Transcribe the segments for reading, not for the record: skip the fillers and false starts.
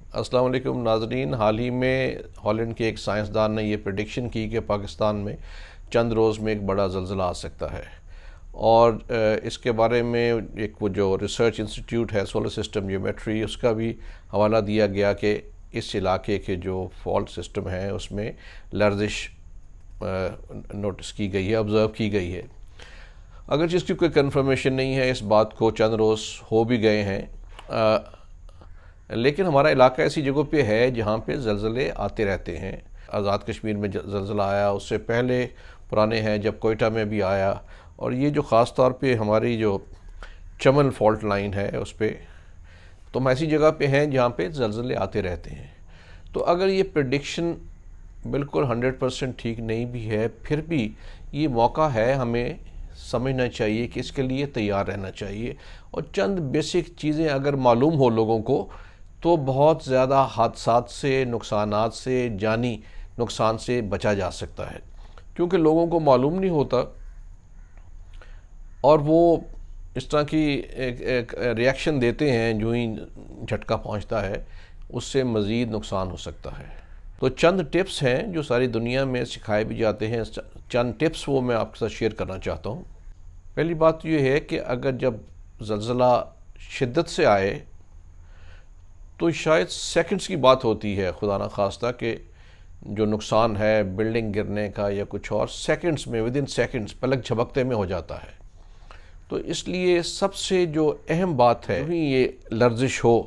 السلام علیکم ناظرین، حال ہی میں ہالینڈ کے ایک سائنسدان نے یہ پریڈکشن کی کہ پاکستان میں چند روز میں ایک بڑا زلزلہ آ سکتا ہے، اور اس کے بارے میں ایک وہ جو ریسرچ انسٹیٹیوٹ ہے سولر سسٹم جیومیٹری، اس کا بھی حوالہ دیا گیا کہ اس علاقے کے جو فالٹ سسٹم ہیں اس میں لرزش نوٹس کی گئی ہے، آبزرو کی گئی ہے۔ اگرچہ اس کی کوئی کنفرمیشن نہیں ہے، اس بات کو چند روز ہو بھی گئے ہیں، لیکن ہمارا علاقہ ایسی جگہوں پہ ہے جہاں پہ زلزلے آتے رہتے ہیں۔ آزاد کشمیر میں زلزلہ آیا، اس سے پہلے پرانے ہیں جب کوئٹہ میں بھی آیا، اور یہ جو خاص طور پہ ہماری جو چمن فالٹ لائن ہے اس پہ، تو ہم ایسی جگہ پہ ہیں جہاں پہ زلزلے آتے رہتے ہیں۔ تو اگر یہ پریڈکشن بالکل 100% ٹھیک نہیں بھی ہے، پھر بھی یہ موقع ہے، ہمیں سمجھنا چاہیے کہ اس کے لیے تیار رہنا چاہیے، اور چند بیسک چیزیں اگر معلوم ہو لوگوں کو تو بہت زیادہ حادثات سے، نقصانات سے، جانی نقصان سے بچا جا سکتا ہے، کیونکہ لوگوں کو معلوم نہیں ہوتا اور وہ اس طرح کی ایک ریاکشن دیتے ہیں، جو ہی جھٹکا پہنچتا ہے اس سے مزید نقصان ہو سکتا ہے۔ تو چند ٹپس ہیں جو ساری دنیا میں سکھائے بھی جاتے ہیں، چند ٹپس وہ میں آپ کے ساتھ شیئر کرنا چاہتا ہوں۔ پہلی بات یہ ہے کہ اگر جب زلزلہ شدت سے آئے تو شاید سیکنڈز کی بات ہوتی ہے، خدا نخواستہ، کہ جو نقصان ہے بلڈنگ گرنے کا یا کچھ اور سیکنڈز میں، ود ان سیکنڈز، پلک جھپکتے میں ہو جاتا ہے۔ تو اس لیے سب سے جو اہم بات ہے، یہ لرزش ہو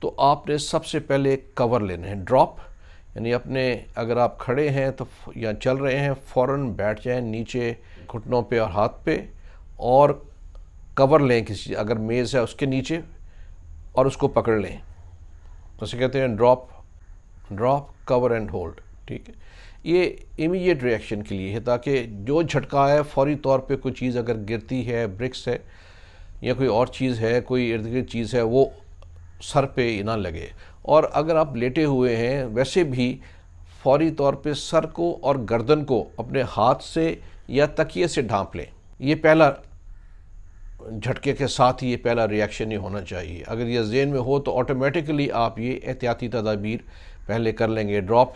تو آپ نے سب سے پہلے کور لینے ہیں، ڈراپ، یعنی اپنے اگر آپ کھڑے ہیں تو یا چل رہے ہیں فوراً بیٹھ جائیں نیچے گھٹنوں پہ اور ہاتھ پہ، اور کور لیں کسی، اگر میز ہے اس کے نیچے، اور اس کو پکڑ لیں۔ اسے کہتے ہیں ڈراپ کور اینڈ ہولڈ، ٹھیک ہے۔ یہ امیڈیٹ ریئیکشن کے لیے ہے، تاکہ جو جھٹکا ہے فوری طور پہ کوئی چیز اگر گرتی ہے، برکس ہے یا کوئی اور چیز ہے، کوئی ارد گرد چیز ہے، وہ سر پہ نہ لگے۔ اور اگر آپ لیٹے ہوئے ہیں ویسے بھی فوری طور پہ سر کو اور گردن کو اپنے ہاتھ سے یا تکیے سے ڈھانپ لیں۔ یہ پہلا جھٹکے کے ساتھ ہی یہ پہلا ریاکشن ہی ہونا چاہیے۔ اگر یہ ذہن میں ہو تو آٹومیٹکلی آپ یہ احتیاطی تدابیر پہلے کر لیں گے، ڈراپ،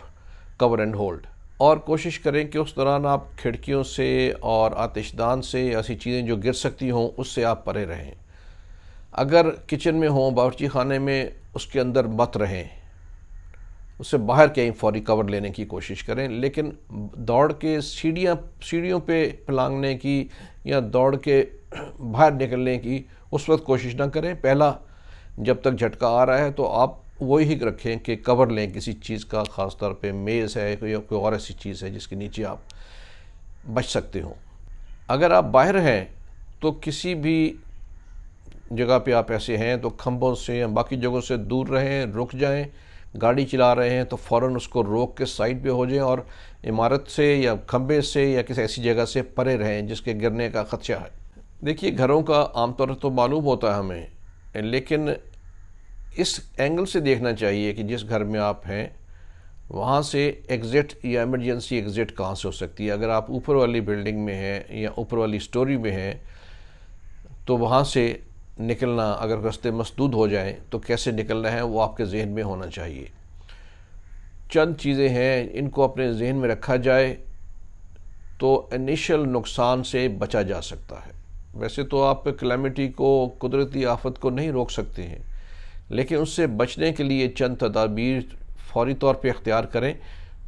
کور اینڈ ہولڈ۔ اور کوشش کریں کہ اس دوران آپ کھڑکیوں سے اور آتش دان سے، ایسی چیزیں جو گر سکتی ہوں، اس سے آپ پرے رہیں۔ اگر کچن میں ہوں، باورچی خانے میں، اس کے اندر مت رہیں، اس سے باہر کہیں فوری کور لینے کی کوشش کریں۔ لیکن دوڑ کے سیڑھیوں پہ پلانگنے کی یا دوڑ کے باہر نکلنے کی اس وقت کوشش نہ کریں۔ پہلا جب تک جھٹکا آ رہا ہے تو آپ وہی رکھیں کہ کور لیں کسی چیز کا، خاص طور پہ میز ہے یا کوئی اور ایسی چیز ہے جس کے نیچے آپ بچ سکتے ہوں۔ اگر آپ باہر ہیں تو کسی بھی جگہ پہ آپ ایسے ہیں تو کھمبوں سے یا باقی جگہوں سے دور رہیں، رک جائیں۔ گاڑی چلا رہے ہیں تو فوراً اس کو روک کے سائڈ پہ ہو جائیں، اور عمارت سے یا کھمبے سے یا کسی ایسی جگہ سے پرے رہیں جس کے گرنے کا خدشہ ہے۔ دیکھیے، گھروں کا عام طور تو معلوم ہوتا ہے ہمیں، لیکن اس اینگل سے دیکھنا چاہیے کہ جس گھر میں آپ ہیں وہاں سے ایگزٹ یا ایمرجنسی ایگزٹ کہاں سے ہو سکتی ہے۔ اگر آپ اوپر والی بلڈنگ میں ہیں یا اوپر والی سٹوری میں ہیں تو وہاں سے نکلنا، اگر راستے مسدود ہو جائیں تو کیسے نکلنا ہے وہ آپ کے ذہن میں ہونا چاہیے۔ چند چیزیں ہیں، ان کو اپنے ذہن میں رکھا جائے تو انیشل نقصان سے بچا جا سکتا ہے۔ ویسے تو آپ کلیمٹی کو، قدرتی آفت کو نہیں روک سکتے ہیں، لیکن اس سے بچنے کے لیے چند تدابیر فوری طور پہ اختیار کریں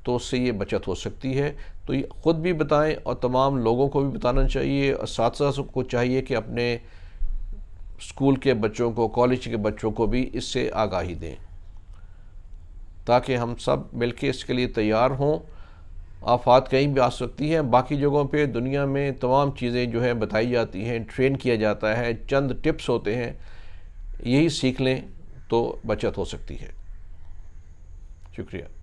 تو اس سے یہ بچت ہو سکتی ہے۔ تو یہ خود بھی بتائیں اور تمام لوگوں کو بھی بتانا چاہیے، اساتذہ کو چاہیے کہ اپنے اسکول کے بچوں کو، کالج کے بچوں کو بھی اس سے آگاہی دیں، تاکہ ہم سب مل کے اس کے لیے تیار ہوں۔ آفات کہیں بھی آ سکتی ہیں، باقی جگہوں پہ دنیا میں تمام چیزیں جو ہیں بتائی جاتی ہیں، ٹرین کیا جاتا ہے، چند ٹپس ہوتے ہیں، یہی سیکھ لیں تو بچت ہو سکتی ہے۔ شکریہ۔